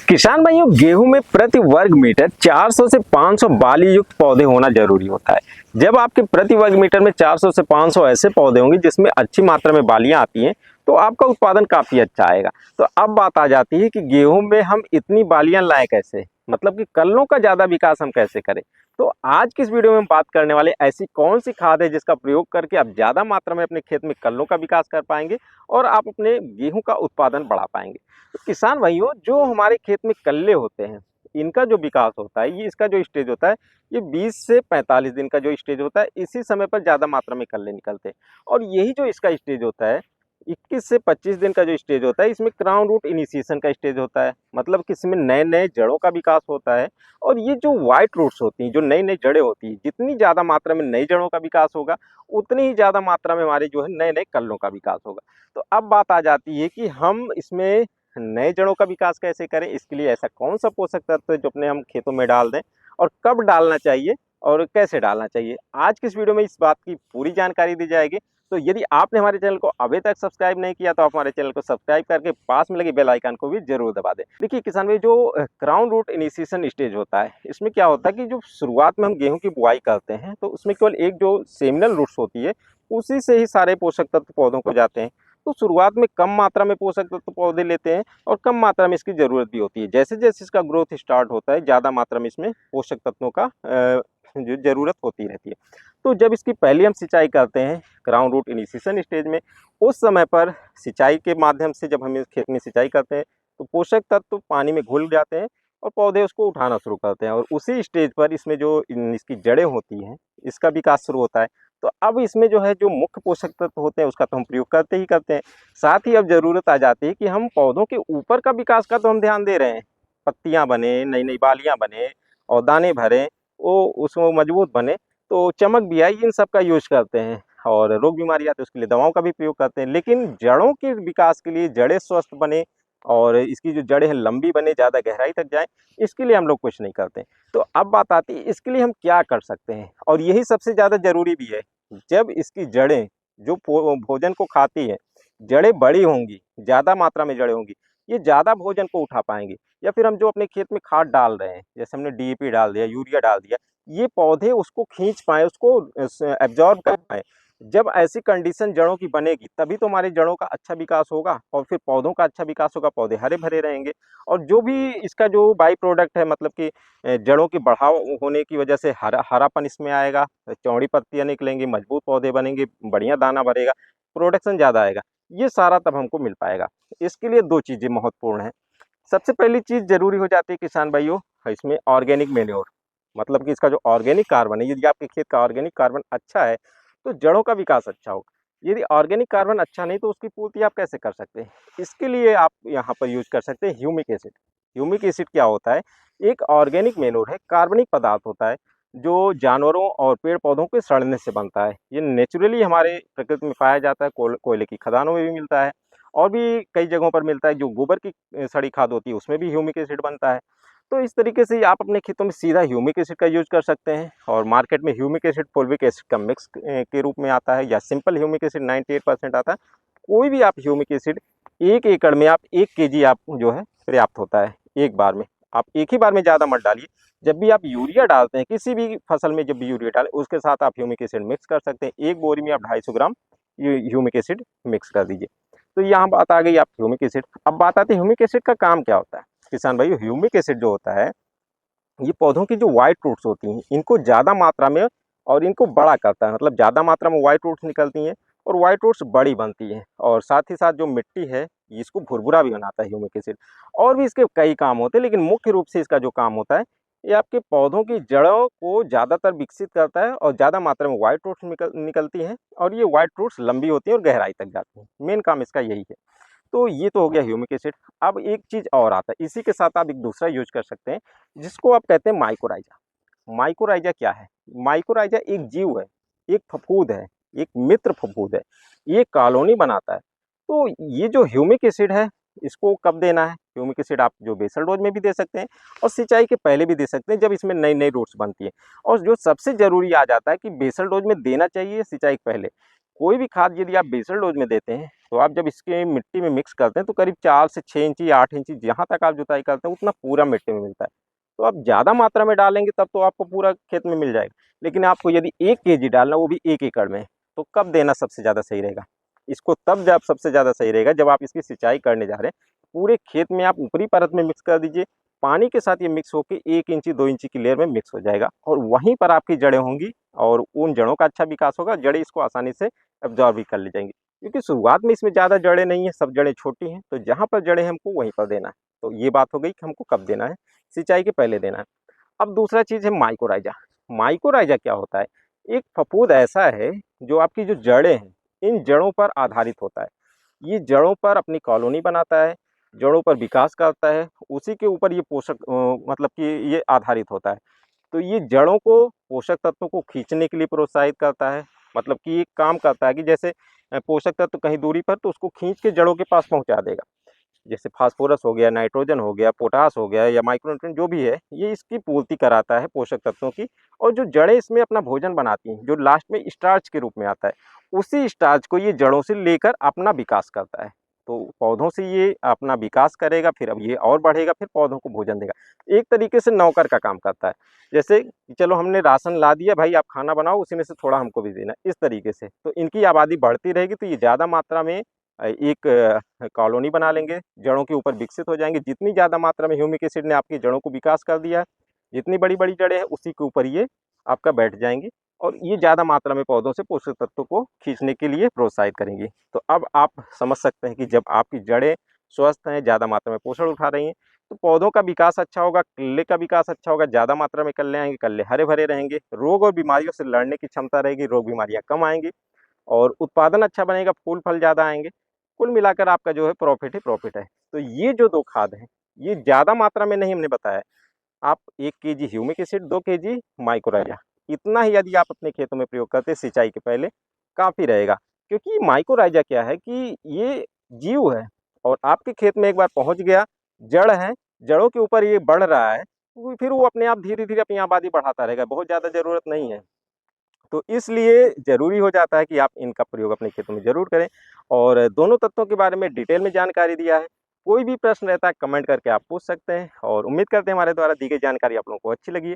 किसान भाइयों, गेहूं में प्रति वर्ग मीटर 400 से 500 बाली युक्त पौधे होना जरूरी होता है। जब आपके प्रति वर्ग मीटर में 400 से 500 ऐसे पौधे होंगे जिसमें अच्छी मात्रा में बालियां आती हैं, तो आपका उत्पादन काफी अच्छा आएगा। तो अब बात आ जाती है कि गेहूं में हम इतनी बालियां लाएं कैसे, मतलब कि कल्लों का ज्यादा विकास हम कैसे करें। तो आज की इस वीडियो में हम बात करने वाले ऐसी कौन सी खाद है जिसका प्रयोग करके आप ज्यादा मात्रा में अपने खेत में कल्लों का विकास कर पाएंगे और आप अपने गेहूं का उत्पादन बढ़ा पाएंगे। तो किसान भाइयों, जो हमारे खेत में कल्ले होते हैं, इनका जो विकास होता है, ये इसका जो स्टेज होता है, ये 20 से 45 दिन का जो स्टेज होता है, इसी समय पर ज़्यादा मात्रा में कल्ले निकलते हैं। और यही जो इसका स्टेज होता है, 21 से 25 दिन का जो स्टेज होता है, इसमें क्राउन रूट इनिशिएशन का स्टेज होता है, मतलब कि इसमें नए नए जड़ों का विकास होता है। और ये जो वाइट रूट्स होती हैं, जो नई नई जड़ें होती हैं, जितनी ज़्यादा मात्रा में नई जड़ों का विकास होगा, उतनी ही ज़्यादा मात्रा में हमारे जो है नए नए कल्लों का विकास होगा। तो अब बात आ जाती है कि हम इसमें नए जड़ों का विकास कैसे करें। इसके लिए ऐसा कौन सा पोषक तत्व है जो अपने हम खेतों में डाल दें और कब डालना चाहिए और कैसे डालना चाहिए, आज की इस वीडियो में इस बात की पूरी जानकारी दी जाएगी। तो यदि आपने हमारे चैनल को अभी तक सब्सक्राइब नहीं किया तो आप हमारे चैनल को सब्सक्राइब करके पास में लगे बेल आइकन को भी जरूर दबा दें। देखिए किसान भाई, जो क्राउन रूट इनिशिएशन स्टेज होता है, इसमें क्या होता है कि जो शुरुआत में हम गेहूं की बुआई करते हैं, तो उसमें केवल एक जो सेमिनल रूट्स होती है, उसी से ही सारे पोषक तत्व पौधों को जाते हैं। तो शुरुआत में कम मात्रा में पोषक तत्व पौधे लेते हैं और कम मात्रा में इसकी ज़रूरत भी होती है। जैसे जैसे इसका ग्रोथ स्टार्ट होता है, ज़्यादा मात्रा में इसमें पोषक तत्वों का जो ज़रूरत होती रहती है। तो जब इसकी पहली हम सिंचाई करते हैं क्राउन रूट इनिशिएशन स्टेज में, उस समय पर सिंचाई के माध्यम से जब हम इस खेत में सिंचाई करते हैं, तो पोषक तत्व पानी में घुल जाते हैं और पौधे उसको उठाना शुरू करते हैं। और उसी स्टेज पर इसमें जो इसकी जड़ें होती हैं, इसका विकास शुरू होता है। तो अब इसमें जो है जो मुख्य पोषक तत्व होते हैं, उसका तो हम प्रयोग करते ही करते हैं। साथ ही अब ज़रूरत आ जाती है कि हम पौधों के ऊपर का विकास का तो हम ध्यान दे रहे हैं, पत्तियां बने, नई नई बालियां बने और दाने भरे, वो उसमें मजबूत बने, तो चमक भी आए, इन सब का यूज करते हैं। और रोग बीमारी आते हैं उसके लिए दवाओं का भी प्रयोग करते हैं। लेकिन जड़ों के विकास के लिए, जड़ें स्वस्थ बने और इसकी जो जड़ें हैं लंबी बने, ज़्यादा गहराई तक जाए, इसके लिए हम लोग कुछ नहीं करते। तो अब बात आती है इसके लिए हम क्या कर सकते हैं, और यही सबसे ज़्यादा ज़रूरी भी है। जब इसकी जड़ें जो भोजन को खाती हैं, जड़ें बड़ी होंगी, ज़्यादा मात्रा में जड़ें होंगी, ये ज़्यादा भोजन को उठा पाएंगे। या फिर हम जो अपने खेत में खाद डाल रहे हैं, जैसे हमने डीएपी डाल दिया, यूरिया डाल दिया, ये पौधे उसको खींच पाए, उसको एब्जॉर्ब कर पाए। जब ऐसी कंडीशन जड़ों की बनेगी, तभी तो हमारी जड़ों का अच्छा विकास होगा और फिर पौधों का अच्छा विकास होगा, पौधे हरे भरे रहेंगे। और जो भी इसका जो बाई प्रोडक्ट है, मतलब कि जड़ों की बढ़ाव होने की वजह से हरापन इसमें आएगा, चौड़ी पत्तियां निकलेंगी, मजबूत पौधे बनेंगे, बढ़िया दाना भरेगा, प्रोडक्शन ज़्यादा आएगा। ये सारा तब हमको मिल पाएगा। इसके लिए दो चीज़ें महत्वपूर्ण हैं। सबसे पहली चीज़ ज़रूरी हो जाती है किसान भाइयों, इसमें ऑर्गेनिक मैन्योर, मतलब कि इसका जो ऑर्गेनिक कार्बन है, यदि आपके खेत का ऑर्गेनिक कार्बन अच्छा है तो जड़ों का विकास अच्छा होगा। यदि ऑर्गेनिक कार्बन अच्छा नहीं तो उसकी पूर्ति आप कैसे कर सकते हैं। इसके लिए आप यहाँ पर यूज कर सकते हैं ह्यूमिक एसिड। ह्यूमिक एसिड क्या होता है? एक ऑर्गेनिक मैन्योर है, कार्बनिक पदार्थ होता है जो जानवरों और पेड़ पौधों के सड़ने से बनता है। ये नेचुरली हमारे प्रकृति में पाया जाता है, कोयले की खदानों में भी मिलता है और भी कई जगहों पर मिलता है। जो गोबर की सड़ी खाद होती है उसमें भी ह्यूमिक एसिड बनता है। तो इस तरीके से आप अपने खेतों में सीधा ह्यूमिक एसिड का यूज कर सकते हैं। और मार्केट में ह्यूमिक एसिड फुल्विक एसिड का मिक्स के रूप में आता है, या सिंपल ह्यूमिक एसिड 98% आता है। कोई भी आप ह्यूमिक एसिड 1 एकड़ में आप 1 kg आप जो है पर्याप्त होता है। एक बार में आप एक ही बार में ज़्यादा मत डालिए। जब भी आप यूरिया डालते हैं किसी भी फसल में, जब भी यूरिया डालें उसके साथ आप ह्यूमिक एसिड मिक्स कर सकते हैं। एक बोरी में आप 250 ग्राम ह्यूमिक एसिड मिक्स कर दीजिए। तो यहाँ बात आ गई आप ह्यूमिक एसिड। अब बात आती है ह्यूमिक एसिड का काम क्या होता है। किसान भाई, ह्यूमिक एसिड जो होता है, ये पौधों की जो वाइट रूट्स होती हैं, इनको ज़्यादा मात्रा में और इनको बड़ा करता है। मतलब ज़्यादा मात्रा में वाइट रूट्स निकलती हैं और वाइट रूट्स बड़ी बनती हैं। और साथ ही साथ जो मिट्टी है, इसको भुरभुरा भी बनाता है ह्यूमिक एसिड। और भी इसके कई काम होते हैं, लेकिन मुख्य रूप से इसका जो काम होता है, ये आपके पौधों की जड़ों को ज़्यादातर विकसित करता है और ज़्यादा मात्रा में वाइट रूट्स निकलती हैं। और ये वाइट रूट्स लंबी होती हैं और गहराई तक जाती हैं। मेन काम इसका यही है। तो ये तो हो गया ह्यूमिक एसिड। अब एक चीज़ और आता है, इसी के साथ आप एक दूसरा यूज कर सकते हैं, जिसको आप कहते हैं माइकोराइजा। माइकोराइजा क्या है? माइकोराइजा एक जीव है, एक फफूंद है, एक मित्र फफूंद है। ये कॉलोनी बनाता है। तो ये जो ह्यूमिक एसिड है, इसको कब देना है? ह्यूमिक एसिड आप जो बेसल डोज में भी दे सकते हैं और सिंचाई के पहले भी दे सकते हैं, जब इसमें नई नई रूट्स बनती है। और जो सबसे ज़रूरी आ जाता है कि बेसल डोज में देना चाहिए सिंचाई के पहले। कोई भी खाद यदि आप बेसल डोज में देते हैं तो आप जब इसके मिट्टी में मिक्स करते हैं तो करीब 4 से 6 इंची 8 इंची जहाँ तक आप जुताई करते हैं उतना पूरा मिट्टी में मिलता है। तो आप ज़्यादा मात्रा में डालेंगे तब तो आपको पूरा खेत में मिल जाएगा, लेकिन आपको यदि 1 केजी डालना वो भी 1 एकड़ में, तो कब देना सबसे ज़्यादा सही रहेगा? इसको तब जब सबसे ज़्यादा सही रहेगा जब आप इसकी सिंचाई करने जा रहे हैं, पूरे खेत में आप ऊपरी परत में मिक्स कर दीजिए, पानी के साथ ये मिक्स होके 1 इंची 2 इंची की लेयर में मिक्स हो जाएगा और वहीं पर आपकी जड़ें होंगी और उन जड़ों का अच्छा विकास होगा, जड़ें इसको आसानी से अब्ज़ॉर्ब भी कर ले जाएँगी। क्योंकि शुरुआत में इसमें ज़्यादा जड़ें नहीं है, सब जड़ें छोटी हैं, तो जहाँ पर जड़ें हैं हमको वहीं पर देना है। तो ये बात हो गई कि हमको कब देना है, सिंचाई के पहले देना है। अब दूसरा चीज़ है माइकोराइज़ा। माइकोराइज़ा क्या होता है? एक फफूंद ऐसा है जो आपकी जो जड़ें हैं, इन जड़ों पर आधारित होता है। ये जड़ों पर अपनी कॉलोनी बनाता है, जड़ों पर विकास करता है, उसी के ऊपर ये पोषक मतलब कि ये आधारित होता है। तो ये जड़ों को पोषक तत्वों को खींचने के लिए प्रोत्साहित करता है, मतलब कि ये काम करता है कि जैसे पोषक तत्व कहीं दूरी पर तो उसको खींच के जड़ों के पास पहुँचा देगा। जैसे फास्फोरस हो गया, नाइट्रोजन हो गया, पोटाश हो गया या माइक्रोन्यूट्रिएंट जो भी है, ये इसकी पूर्ति कराता है पोषक तत्वों की और जो जड़ें इसमें अपना भोजन बनाती हैं, जो लास्ट में स्टार्च के रूप में आता है, उसी स्टार्च को ये जड़ों से लेकर अपना विकास करता है। तो पौधों से ये अपना विकास करेगा, फिर अब ये और बढ़ेगा, फिर पौधों को भोजन देगा। एक तरीके से नौकर का काम करता है। जैसे चलो हमने राशन ला दिया भाई आप खाना बनाओ, उसी में से थोड़ा हमको भी देना, इस तरीके से। तो इनकी आबादी बढ़ती रहेगी तो ये ज़्यादा मात्रा में एक कॉलोनी बना लेंगे, जड़ों के ऊपर विकसित हो जाएँगे। जितनी ज़्यादा मात्रा में ह्यूमिक एसिड ने आपकी जड़ों को विकास कर दिया है, जितनी बड़ी-बड़ी जड़ें हैं उसी के ऊपर ये आपका बैठ जाएँगी और ये ज़्यादा मात्रा में पौधों से पोषक तत्वों को खींचने के लिए प्रोत्साहित करेंगी। तो अब आप समझ सकते हैं कि जब आपकी जड़ें स्वस्थ हैं, ज़्यादा मात्रा में पोषण उठा रही हैं, तो पौधों का विकास अच्छा होगा, कल्ले का विकास अच्छा होगा, ज़्यादा मात्रा में कल्ले आएँगे, कल्ले हरे-भरे रहेंगे, रोग और बीमारियों से लड़ने की क्षमता रहेगी, रोग बीमारियाँ कम आएँगी और उत्पादन अच्छा बनेगा, फूल-फल ज़्यादा आएँगे। कुल मिलाकर आपका जो है प्रॉफ़िट ही प्रॉफ़िट है। तो ये जो 2 खाद हैं, ये ज़्यादा मात्रा में नहीं हमने बताया। आप 1 KG humic acid, 2 KG mycorrhiza, इतना ही यदि आप अपने खेतों में प्रयोग करते हैं सिंचाई के पहले, काफ़ी रहेगा। क्योंकि माइकोराइज़ा क्या है कि ये जीव है और आपके खेत में एक बार पहुँच गया, जड़ है, जड़ों के ऊपर ये बढ़ रहा है, वो फिर वो अपने आप धीरे-धीरे अपनी आबादी बढ़ाता रहेगा, बहुत ज़्यादा ज़रूरत नहीं है। तो इसलिए ज़रूरी हो जाता है कि आप इनका प्रयोग अपने खेतों में ज़रूर करें और दोनों तत्वों के बारे में डिटेल में जानकारी दिया है। कोई भी प्रश्न रहता है कमेंट करके आप पूछ सकते हैं और उम्मीद करते हैं हमारे द्वारा दी गई जानकारी आप लोगों को अच्छी लगी है।